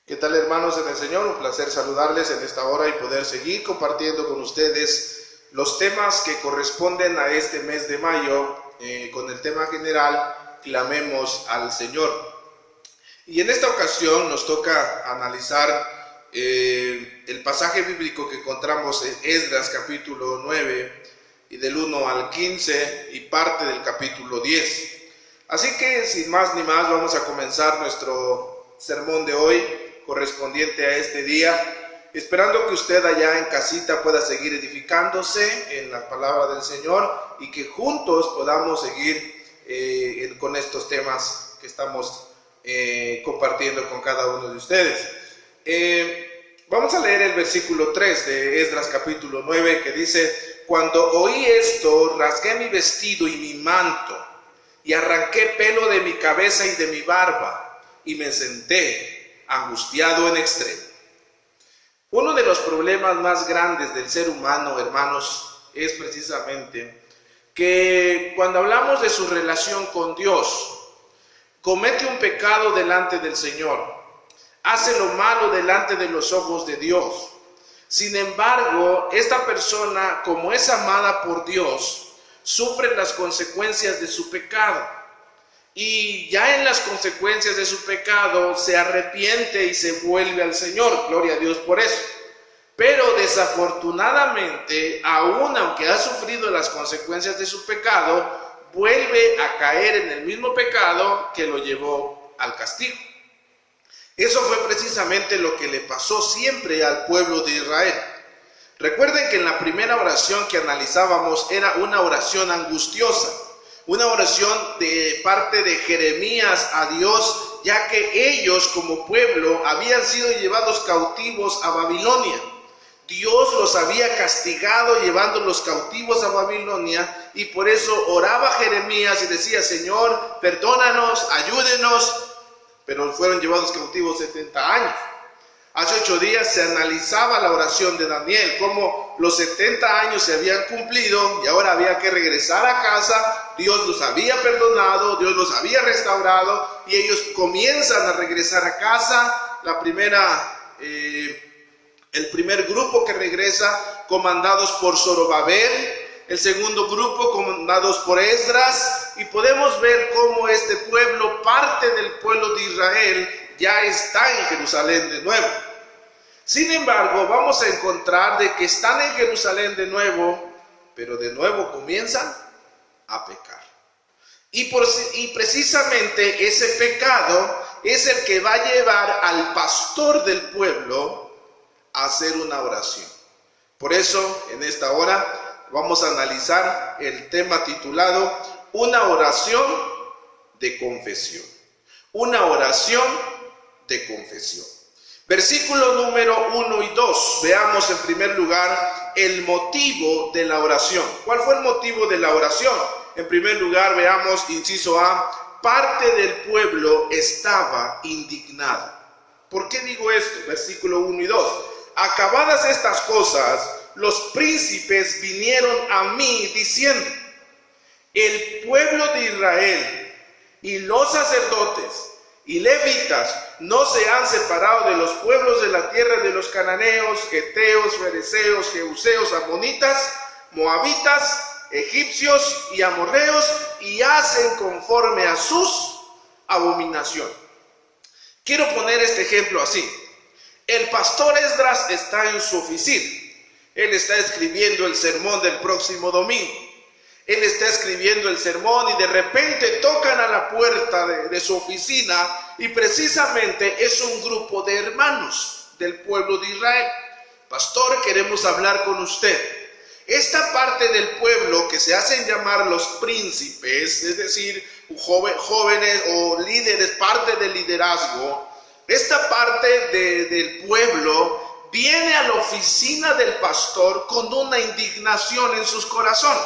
¿Qué tal, hermanos en el Señor? Un placer saludarles en esta hora y poder seguir compartiendo con ustedes los temas que corresponden a este mes de mayo, con el tema general, clamemos al Señor. Y en esta ocasión nos toca analizar el pasaje bíblico que encontramos en Esdras capítulo 9 y del 1 al 15 y parte del capítulo 10. Así que sin más ni más vamos a comenzar nuestro sermón de hoy correspondiente a este día, esperando que usted allá en casita pueda seguir edificándose en la palabra del Señor y que juntos podamos seguir con estos temas que estamos compartiendo con cada uno de ustedes. Vamos a leer el versículo 3 de Esdras capítulo 9 que dice: cuando oí esto, rasgué mi vestido y mi manto y arranqué pelo de mi cabeza y de mi barba y me senté angustiado en extremo. Uno de los problemas más grandes del ser humano, hermanos, es precisamente que cuando hablamos de su relación con Dios, comete un pecado delante del Señor, hace lo malo delante de los ojos de Dios. Sin embargo, esta persona, como es amada por Dios, sufre las consecuencias de su pecado. Y ya en las consecuencias de su pecado se arrepiente y se vuelve al Señor. Gloria a Dios por eso. Pero desafortunadamente, aún aunque ha sufrido las consecuencias de su pecado, vuelve a caer en el mismo pecado que lo llevó al castigo. Eso fue precisamente lo que le pasó siempre al pueblo de Israel. Recuerden que en la primera oración que analizábamos era una oración angustiosa. Una oración de parte de Jeremías a Dios, ya que ellos como pueblo habían sido llevados cautivos a Babilonia. Dios los había castigado llevándolos cautivos a Babilonia y por eso oraba Jeremías y decía: Señor, perdónanos, ayúdenos, pero fueron llevados cautivos 70 años. Hace 8 días se analizaba la oración de Daniel, cómo los 70 años se habían cumplido y ahora había que regresar a casa. Dios los había perdonado, Dios los había restaurado y ellos comienzan a regresar a casa. El primer grupo que regresa, comandados por Zorobabel, el segundo grupo comandados por Esdras, y podemos ver cómo este pueblo, parte del pueblo de Israel, ya está en Jerusalén de nuevo. Sin embargo, vamos a encontrar de que están en Jerusalén de nuevo, pero de nuevo comienzan a pecar. Y precisamente ese pecado es el que va a llevar al pastor del pueblo a hacer una oración. Por eso, en esta hora, vamos a analizar el tema titulado Una oración de confesión. Una oración de confesión. Versículo número 1 y 2. Veamos en primer lugar el motivo de la oración. ¿Cuál fue el motivo de la oración? En primer lugar, veamos, inciso A, parte del pueblo estaba indignado. ¿Por qué digo esto? Versículo 1 y 2. Acabadas estas cosas, los príncipes vinieron a mí diciendo: el pueblo de Israel y los sacerdotes y levitas no se han separado de los pueblos de la tierra de los cananeos, heteos, fereceos, jebuseos, amonitas, moabitas, egipcios y amorreos, y hacen conforme a sus abominaciones. Quiero poner este ejemplo así. El pastor Esdras está en su oficina. Él está escribiendo el sermón del próximo domingo. Él está escribiendo el sermón y de repente tocan a la puerta de su oficina y precisamente es un grupo de hermanos del pueblo de Israel. Pastor, queremos hablar con usted. Esta parte del pueblo que se hacen llamar los príncipes, es decir, jóvenes o líderes, parte del liderazgo, esta parte del pueblo viene a la oficina del pastor con una indignación en sus corazones.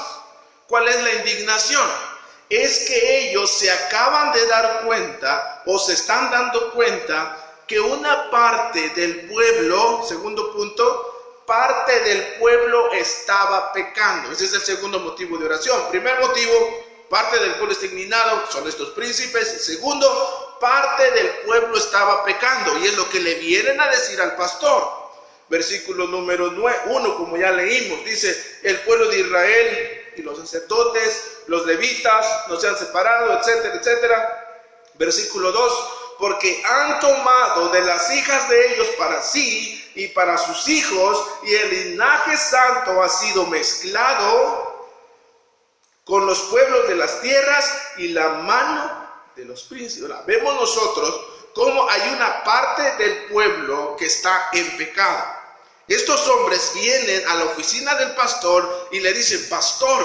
¿Cuál es la indignación? Es que ellos se acaban de dar cuenta o se están dando cuenta que una parte del pueblo, segundo punto, parte del pueblo estaba pecando. Ese es el segundo motivo de oración. Primer motivo, parte del pueblo está indignado, son estos príncipes. Segundo, parte del pueblo estaba pecando, y es lo que le vienen a decir al pastor. Versículo número 1, como ya leímos, dice: el pueblo de Israel y los sacerdotes, los levitas, no se han separado, etcétera, etcétera. Versículo 2: porque han tomado de las hijas de ellos para sí y para sus hijos, y el linaje santo ha sido mezclado con los pueblos de las tierras y la mano de los príncipes. Vemos nosotros cómo hay una parte del pueblo que está en pecado. Estos hombres vienen a la oficina del pastor y le dicen: pastor,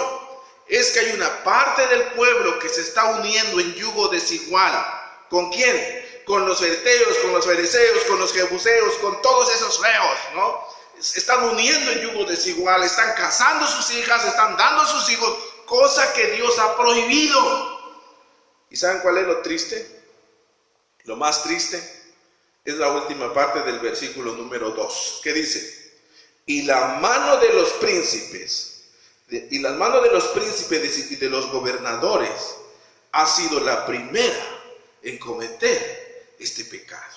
es que hay una parte del pueblo que se está uniendo en yugo desigual. ¿Con quién? Con los hereteos, con los fariseos, con los jebuseos, con todos esos reos, ¿no? Están uniendo en yugo desigual, están casando sus hijas, están dando a sus hijos, cosa que Dios ha prohibido. ¿Y saben cuál es lo triste? Lo más triste es la última parte del versículo número 2, que dice: y la mano de los príncipes, y las manos de los príncipes y de los gobernadores ha sido la primera en cometer este pecado.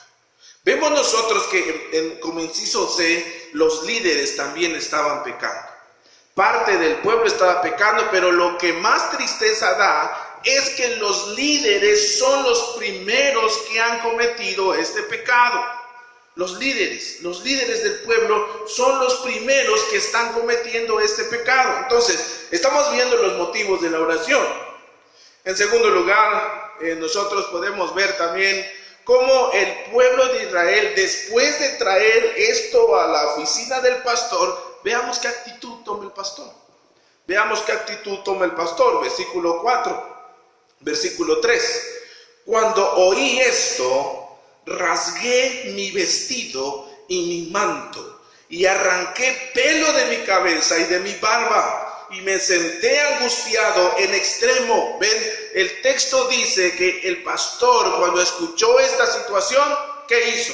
Vemos nosotros que como inciso C, los líderes también estaban pecando. Parte del pueblo estaba pecando, pero lo que más tristeza da es que los líderes son los primeros que han cometido este pecado. Los líderes del pueblo son los primeros que están cometiendo este pecado. Entonces, estamos viendo los motivos de la oración. En segundo lugar, nosotros podemos ver también cómo el pueblo de Israel, después de traer esto a la oficina del pastor, veamos qué actitud toma el pastor. Veamos qué actitud toma el pastor. Versículo 4, versículo 3. Cuando oí esto, rasgué mi vestido y mi manto, y arranqué pelo de mi cabeza y de mi barba, y me senté angustiado en extremo. Ven, el texto dice que el pastor, cuando escuchó esta situación, ¿qué hizo?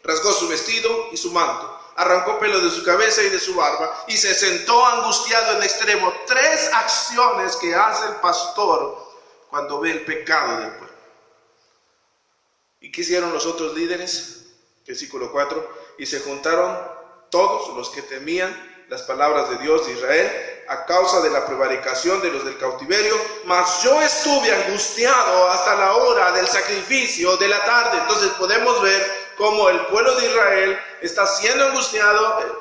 Rasgó su vestido y su manto, arrancó pelo de su cabeza y de su barba, y se sentó angustiado en extremo. 3 acciones que hace el pastor cuando ve el pecado del pueblo. ¿Y qué hicieron los otros líderes? Versículo 4: y se juntaron todos los que temían las palabras de Dios de Israel a causa de la prevaricación de los del cautiverio, mas yo estuve angustiado hasta la hora del sacrificio de la tarde. Entonces podemos ver cómo el pueblo de Israel está siendo angustiado,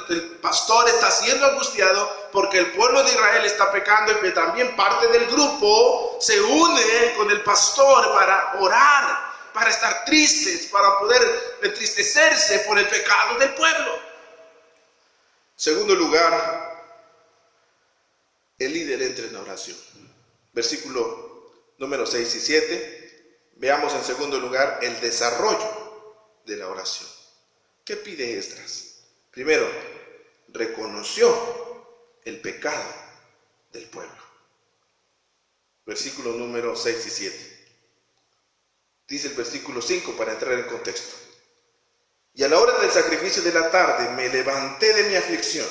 el pastor está siendo angustiado porque el pueblo de Israel está pecando, y que también parte del grupo se une con el pastor para orar, para estar tristes, para poder entristecerse por el pecado del pueblo. Segundo lugar, el líder entra en oración. Versículo número 6 y 7. Veamos en segundo lugar el desarrollo de la oración. ¿Qué pide Esdras? Primero, reconoció el pecado del pueblo. Versículo número 6 y 7. Dice el versículo 5 para entrar en contexto: y a la hora del sacrificio de la tarde me levanté de mi aflicción,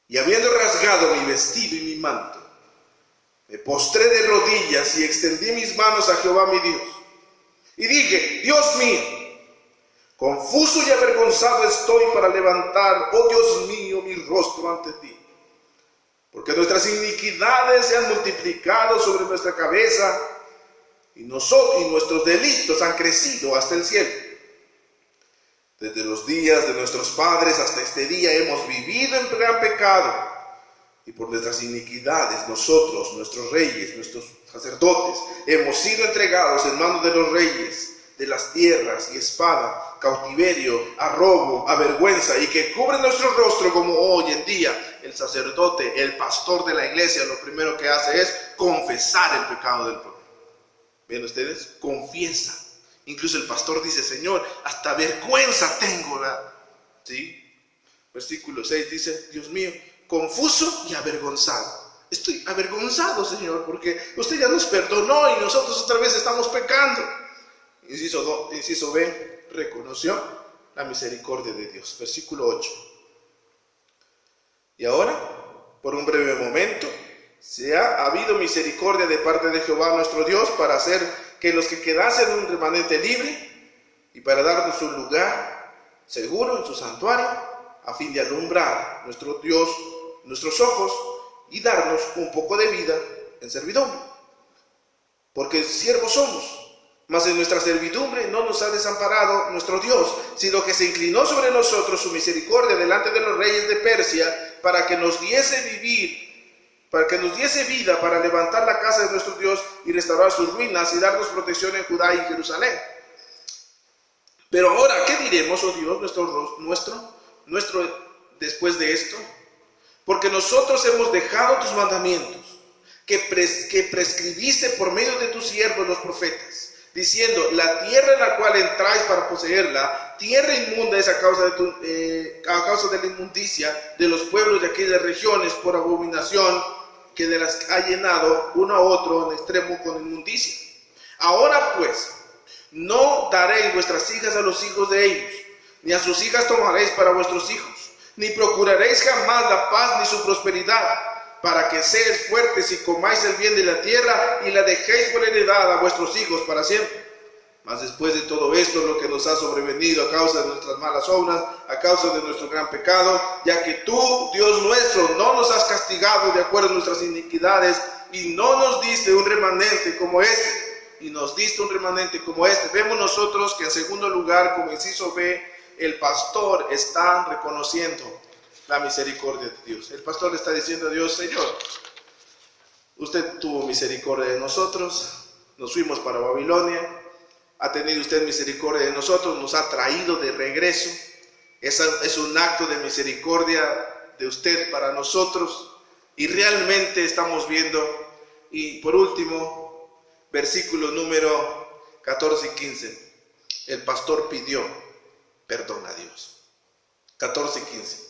y habiendo rasgado mi vestido y mi manto, me postré de rodillas y extendí mis manos a Jehová mi Dios. Y dije: Dios mío, confuso y avergonzado estoy para levantar, oh Dios mío, mi rostro ante ti. Porque nuestras iniquidades se han multiplicado sobre nuestra cabeza, y nuestros delitos han crecido hasta el cielo. Desde los días de nuestros padres hasta este día hemos vivido en gran pecado, y por nuestras iniquidades nosotros, nuestros reyes, nuestros sacerdotes, hemos sido entregados en manos de los reyes de las tierras, y espada, cautiverio, a robo, a vergüenza, y que cubre nuestro rostro, como hoy en día el sacerdote, el pastor de la iglesia, lo primero que hace es confesar el pecado del pueblo. ¿Ven ustedes? Confiesa. Incluso el pastor dice: Señor, hasta vergüenza tengo, ¿verdad? ¿Sí? Versículo 6 dice: Dios mío, confuso y avergonzado. Estoy avergonzado, Señor, porque usted ya nos perdonó y nosotros otra vez estamos pecando. Inciso B, reconoció la misericordia de Dios. Versículo 8. Y ahora, por un breve momento, ha habido misericordia de parte de Jehová nuestro Dios para hacer que los que quedasen un remanente libre y para darnos un lugar seguro en su santuario, a fin de alumbrar nuestro Dios, nuestros ojos y darnos un poco de vida en servidumbre. Porque siervos somos, mas en nuestra servidumbre no nos ha desamparado nuestro Dios, sino que se inclinó sobre nosotros su misericordia delante de los reyes de Persia, para que nos diese vida para levantar la casa de nuestro Dios y restaurar sus ruinas y darnos protección en Judá y Jerusalén. Pero ahora, ¿qué diremos, oh Dios, nuestro después de esto? Porque nosotros hemos dejado tus mandamientos, que prescribiste por medio de tus siervos los profetas, diciendo: la tierra en la cual entráis para poseerla, tierra inmunda es a causa de la inmundicia de los pueblos de aquellas regiones, por abominación que de las ha llenado uno a otro en extremo con inmundicia. Ahora pues, no daréis vuestras hijas a los hijos de ellos, ni a sus hijas tomaréis para vuestros hijos, ni procuraréis jamás la paz ni su prosperidad, para que seáis fuertes y comáis el bien de la tierra y la dejéis por heredad a vuestros hijos para siempre. Mas después de todo esto, lo que nos ha sobrevenido a causa de nuestras malas obras, a causa de nuestro gran pecado, ya que tú, Dios nuestro, no nos has castigado de acuerdo a nuestras iniquidades, y no nos diste un remanente como este, vemos nosotros que en segundo lugar, como inciso B, el pastor está reconociendo la misericordia de Dios. El pastor le está diciendo a Dios: Señor, usted tuvo misericordia de nosotros, nos fuimos para Babilonia, ha tenido usted misericordia de nosotros, nos ha traído de regreso. Es un acto de misericordia de usted para nosotros, y realmente estamos viendo. Y por último, versículo número 14 y 15, el pastor pidió perdón a Dios. 14 y 15.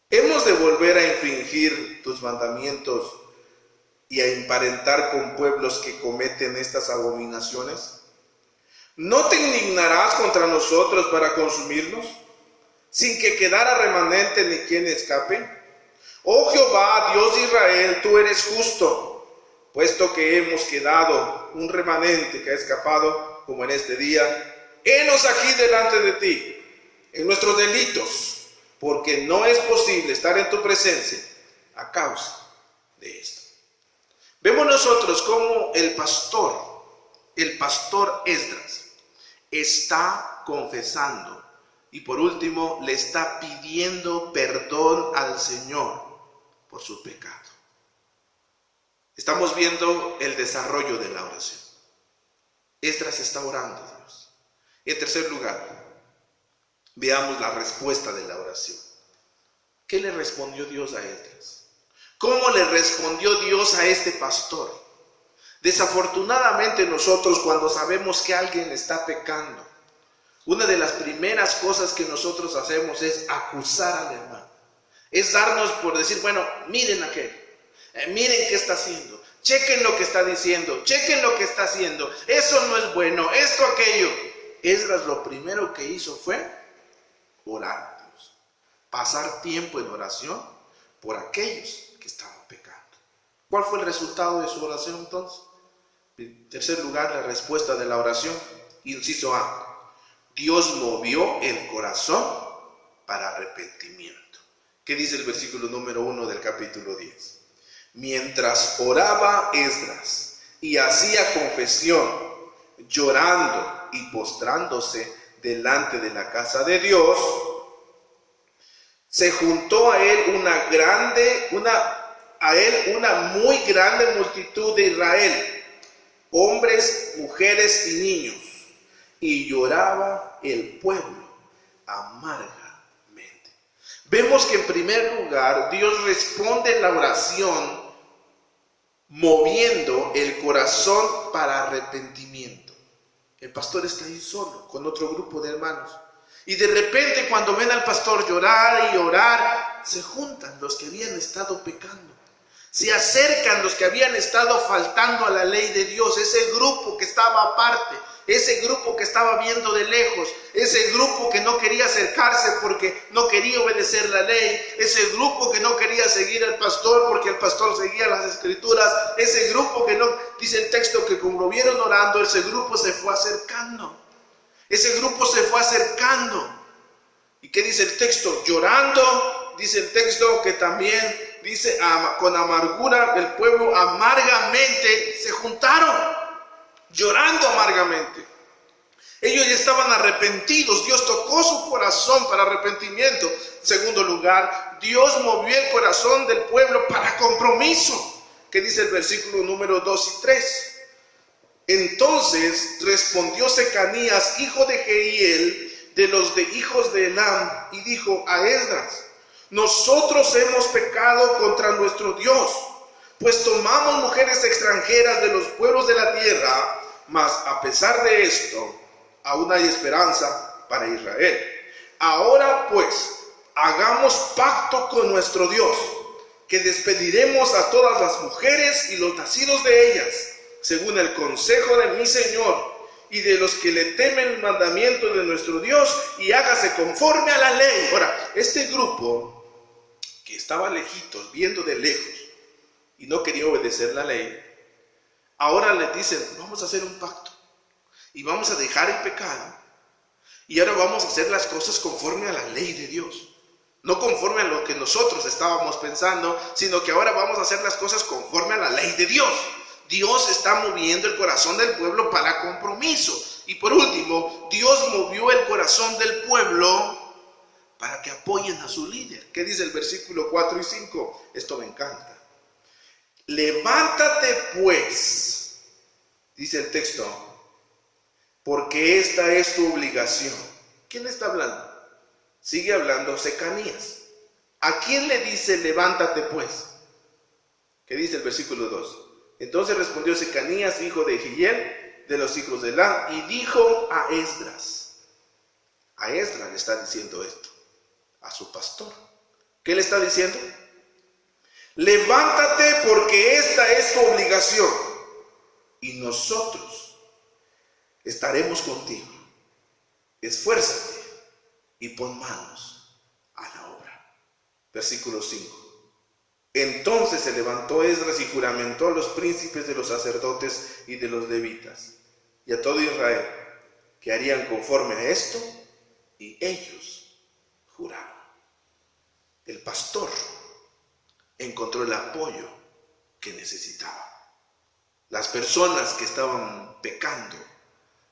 ¿Hemos de volver a infringir tus mandamientos y a emparentar con pueblos que cometen estas abominaciones? ¿No te indignarás contra nosotros para consumirnos, sin que quedara remanente ni quien escape? Oh Jehová, Dios de Israel, tú eres justo, puesto que hemos quedado un remanente que ha escapado, como en este día. Henos aquí delante de ti, en nuestros delitos, porque no es posible estar en tu presencia a causa de esto. Vemos nosotros cómo el pastor Esdras, está confesando y por último le está pidiendo perdón al Señor por su pecado. Estamos viendo el desarrollo de la oración. Esdras está orando a Dios. Y en tercer lugar, veamos la respuesta de la oración. ¿Qué le respondió Dios a Esdras? ¿Cómo le respondió Dios a este pastor? Desafortunadamente nosotros, cuando sabemos que alguien está pecando, una de las primeras cosas que nosotros hacemos es acusar al hermano. Es darnos por decir: bueno, miren aquel, miren qué está haciendo, chequen lo que está diciendo, chequen lo que está haciendo, eso no es bueno, esto, aquello. Esdras lo primero que hizo fue orar a Dios, pasar tiempo en oración por aquellos que estaban pecando. ¿Cuál fue el resultado de su oración entonces? En tercer lugar, la respuesta de la oración, inciso A: Dios movió el corazón para arrepentimiento. ¿Qué dice el versículo número 1 del capítulo 10? Mientras oraba Esdras y hacía confesión, llorando y postrándose delante de la casa de Dios, se juntó a él una muy grande multitud de Israel, hombres, mujeres y niños, y lloraba el pueblo amargamente. Vemos que en primer lugar Dios responde en la oración moviendo el corazón para arrepentimiento. El pastor está ahí solo con otro grupo de hermanos, y de repente, cuando ven al pastor llorar y orar, se juntan los que habían estado pecando. Se acercan los que habían estado faltando a la ley de Dios, ese grupo que estaba aparte, ese grupo que estaba viendo de lejos, ese grupo que no quería acercarse porque no quería obedecer la ley, ese grupo que no quería seguir al pastor porque el pastor seguía las escrituras, ese grupo que no, dice el texto que como lo vieron orando, ese grupo se fue acercando. Ese grupo se fue acercando. ¿Y qué dice el texto? Llorando, dice el texto que también dice con amargura el pueblo amargamente se juntaron, llorando amargamente. Ellos ya estaban arrepentidos, Dios tocó su corazón para arrepentimiento. En segundo lugar, Dios movió el corazón del pueblo para compromiso, que dice el versículo número 2 y 3. Entonces respondió Secanías, hijo de Jehiel, de los hijos de Elam, y dijo a Esdras: nosotros hemos pecado contra nuestro Dios, pues tomamos mujeres extranjeras de los pueblos de la tierra, mas a pesar de esto, aún hay esperanza para Israel. Ahora pues, hagamos pacto con nuestro Dios, que despediremos a todas las mujeres y los nacidos de ellas, según el consejo de mi Señor, y de los que le temen el mandamiento de nuestro Dios, y hágase conforme a la ley. Ahora, este grupo que estaba lejitos, viendo de lejos, y no quería obedecer la ley, ahora le dicen: vamos a hacer un pacto, y vamos a dejar el pecado, y ahora vamos a hacer las cosas conforme a la ley de Dios. No conforme a lo que nosotros estábamos pensando, sino que ahora vamos a hacer las cosas conforme a la ley de Dios. Dios está moviendo el corazón del pueblo para compromiso. Y por último, Dios movió el corazón del pueblo para que apoyen a su líder. ¿Qué dice el versículo 4 y 5? Esto me encanta. Levántate pues, dice el texto, porque esta es tu obligación. ¿Quién está hablando? Sigue hablando Secanías. ¿A quién le dice levántate pues? ¿Qué dice el versículo 2? Entonces respondió Secanías, hijo de Jehiel, de los hijos de Elam, y dijo a Esdras. A Esdras le está diciendo esto, a su pastor. ¿Qué le está diciendo? Levántate porque esta es tu obligación, y nosotros estaremos contigo. Esfuérzate y pon manos a la obra. Versículo 5. Entonces se levantó Esdras y juramentó a los príncipes de los sacerdotes y de los levitas, y a todo Israel, que harían conforme a esto, y ellos juraron. El pastor encontró el apoyo que necesitaba. Las personas que estaban pecando,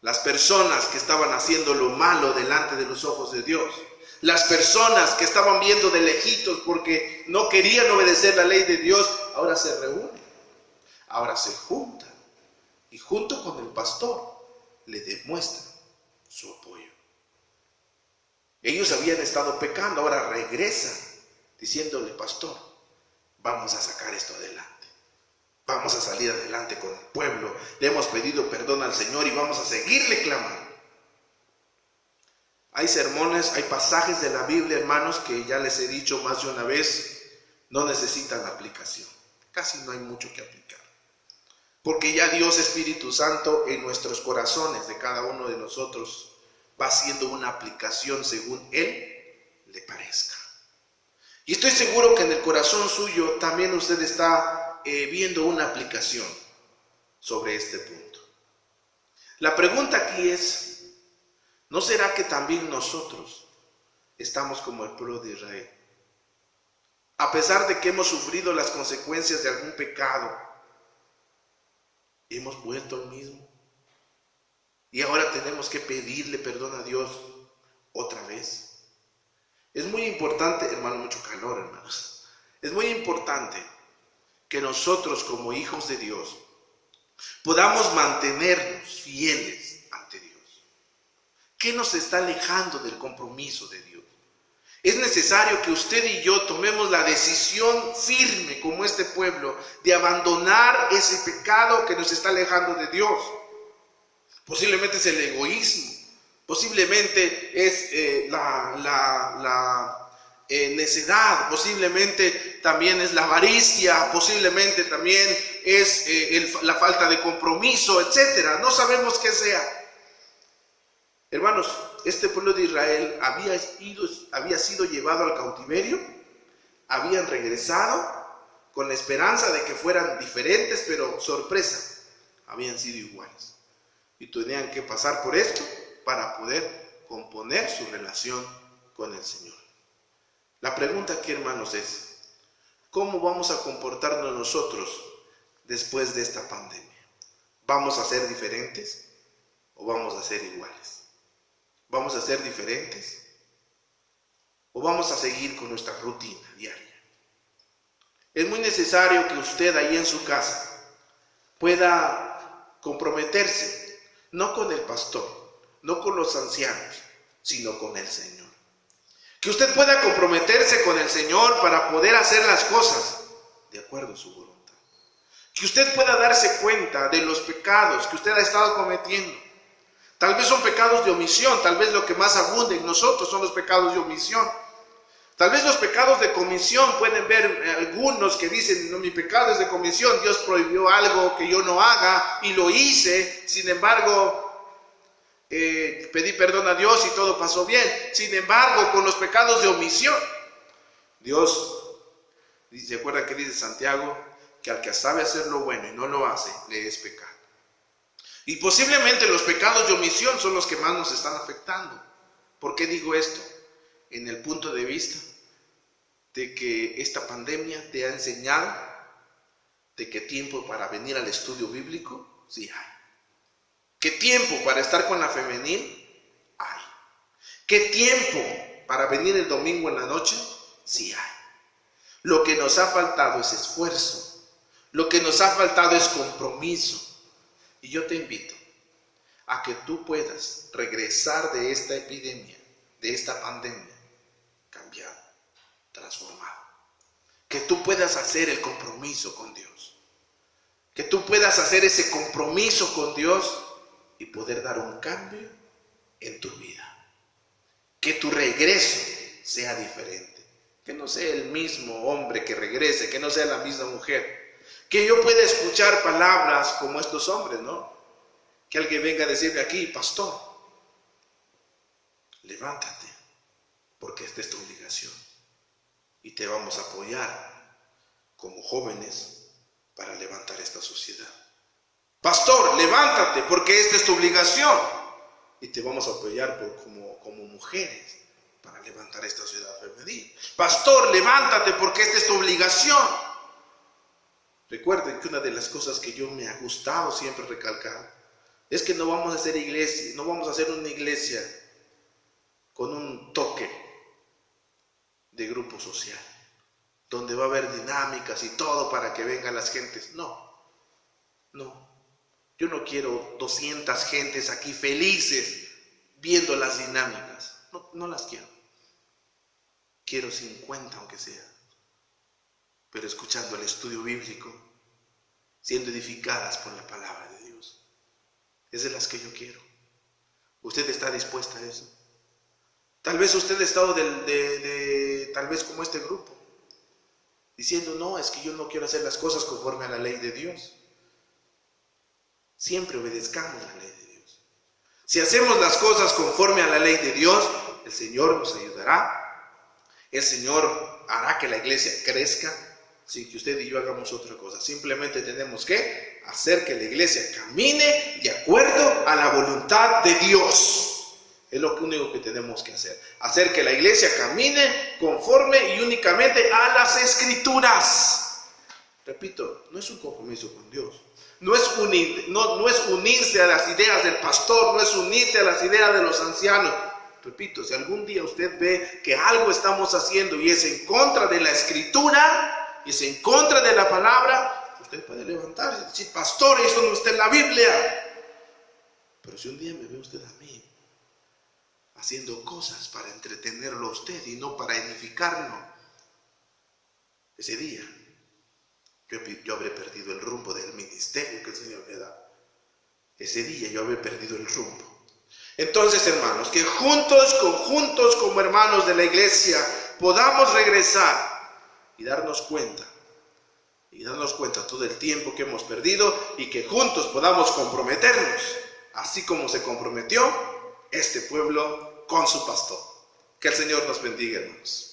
las personas que estaban haciendo lo malo delante de los ojos de Dios, las personas que estaban viendo de lejitos porque no querían obedecer la ley de Dios, ahora se reúnen, ahora se juntan, y junto con el pastor le demuestran su apoyo. Ellos habían estado pecando, ahora regresan diciéndole: pastor, vamos a sacar esto adelante, vamos a salir adelante con el pueblo, le hemos pedido perdón al Señor y vamos a seguirle clamando. Hay sermones, hay pasajes de la Biblia, hermanos, que ya les he dicho más de una vez, no necesitan aplicación. Casi no hay mucho que aplicar. Porque ya Dios Espíritu Santo en nuestros corazones de cada uno de nosotros va haciendo una aplicación según Él le parezca. Y estoy seguro que en el corazón suyo también usted está viendo una aplicación sobre este punto. La pregunta aquí es: ¿no será que también nosotros estamos como el pueblo de Israel? A pesar de que hemos sufrido las consecuencias de algún pecado, hemos vuelto al mismo. Y ahora tenemos que pedirle perdón a Dios otra vez. Es muy importante, hermano, mucho calor, hermanos. Es muy importante que nosotros como hijos de Dios podamos mantenernos fieles ante Dios. ¿Qué nos está alejando del compromiso de Dios? Es necesario que usted y yo tomemos la decisión firme, como este pueblo, de abandonar ese pecado que nos está alejando de Dios. Posiblemente es el egoísmo, posiblemente es la necedad, posiblemente también es la avaricia, posiblemente también es la falta de compromiso, etc. No sabemos qué sea. Hermanos, este pueblo de Israel había sido llevado al cautiverio, habían regresado con la esperanza de que fueran diferentes, pero sorpresa, habían sido iguales. Y tenían que pasar por esto para poder componer su relación con el Señor. La pregunta aquí, hermanos, es: ¿cómo vamos a comportarnos nosotros después de esta pandemia? ¿Vamos a ser diferentes o vamos a ser iguales? ¿Vamos a ser diferentes o vamos a seguir con nuestra rutina diaria? Es muy necesario que usted ahí en su casa pueda comprometerse, no con el pastor, no con los ancianos, sino con el Señor. Que usted pueda comprometerse con el Señor para poder hacer las cosas de acuerdo a su voluntad. Que usted pueda darse cuenta de los pecados que usted ha estado cometiendo. Tal vez son pecados de omisión, tal vez lo que más abunda en nosotros son los pecados de omisión. Tal vez los pecados de comisión, pueden ver algunos que dicen: no, mi pecado es de comisión, Dios prohibió algo que yo no haga y lo hice, sin embargo, pedí perdón a Dios y todo pasó bien. Sin embargo, con los pecados de omisión, Dios, ¿se acuerdan que dice Santiago? Que al que sabe hacer lo bueno y no lo hace, le es pecado. Y posiblemente los pecados de omisión son los que más nos están afectando. ¿Por qué digo esto? En el punto de vista de que esta pandemia te ha enseñado de que tiempo para venir al estudio bíblico sí hay. ¿Qué tiempo para estar con la femenil? Hay. ¿Qué tiempo para venir el domingo en la noche? Sí hay. Lo que nos ha faltado es esfuerzo. Lo que nos ha faltado es compromiso. Y yo te invito a que tú puedas regresar de esta epidemia, de esta pandemia, cambiado, transformado. Que tú puedas hacer el compromiso con Dios. Que tú puedas hacer ese compromiso con Dios y poder dar un cambio en tu vida. Que tu regreso sea diferente. Que no sea el mismo hombre que regrese, que no sea la misma mujer. Que yo pueda escuchar palabras como estos hombres, ¿no? Que alguien venga a decirme aquí: pastor, levántate, porque esta es tu obligación. Y te vamos a apoyar como jóvenes para levantar esta sociedad. Pastor, levántate, porque esta es tu obligación. Y te vamos a apoyar como mujeres para levantar esta sociedad femenil. Pastor, levántate, porque esta es tu obligación. Recuerden que una de las cosas que yo me ha gustado siempre recalcar es que no vamos a hacer iglesia, no vamos a hacer una iglesia con un toque de grupo social, donde va a haber dinámicas y todo para que vengan las gentes. No. Yo no quiero 200 gentes aquí felices viendo las dinámicas. No las quiero. Quiero 50 aunque sea. Pero escuchando el estudio bíblico, siendo edificadas por la palabra de Dios. Es de las que yo quiero. ¿Usted está dispuesta a eso? Tal vez usted ha estado tal vez como este grupo, diciendo: no, es que yo no quiero hacer las cosas conforme a la ley de Dios. Siempre obedezcamos la ley de Dios. Si hacemos las cosas conforme a la ley de Dios, el Señor nos ayudará. El Señor hará que la iglesia crezca, sin que usted y yo hagamos otra cosa. Simplemente tenemos que hacer que la iglesia camine de acuerdo a la voluntad de Dios. Es lo único que tenemos que hacer. Hacer que la iglesia camine conforme y únicamente a las Escrituras. Repito, no es un compromiso con Dios. No es unirse a las ideas del pastor, no es unirse a las ideas de los ancianos. Repito, si algún día usted ve que algo estamos haciendo y es en contra de la Escritura, y es en contra de la palabra, usted puede levantarse y decir: pastor, eso no está en la Biblia. Pero si un día me ve usted a mí haciendo cosas para entretenerlo a usted y no para edificarlo, ese día yo habré perdido el rumbo del ministerio que el Señor me da. Ese día yo habré perdido el rumbo. Entonces, hermanos, que juntos como hermanos de la iglesia podamos regresar y darnos cuenta todo el tiempo que hemos perdido, y que juntos podamos comprometernos, así como se comprometió este pueblo con su pastor. Que el Señor nos bendiga, hermanos.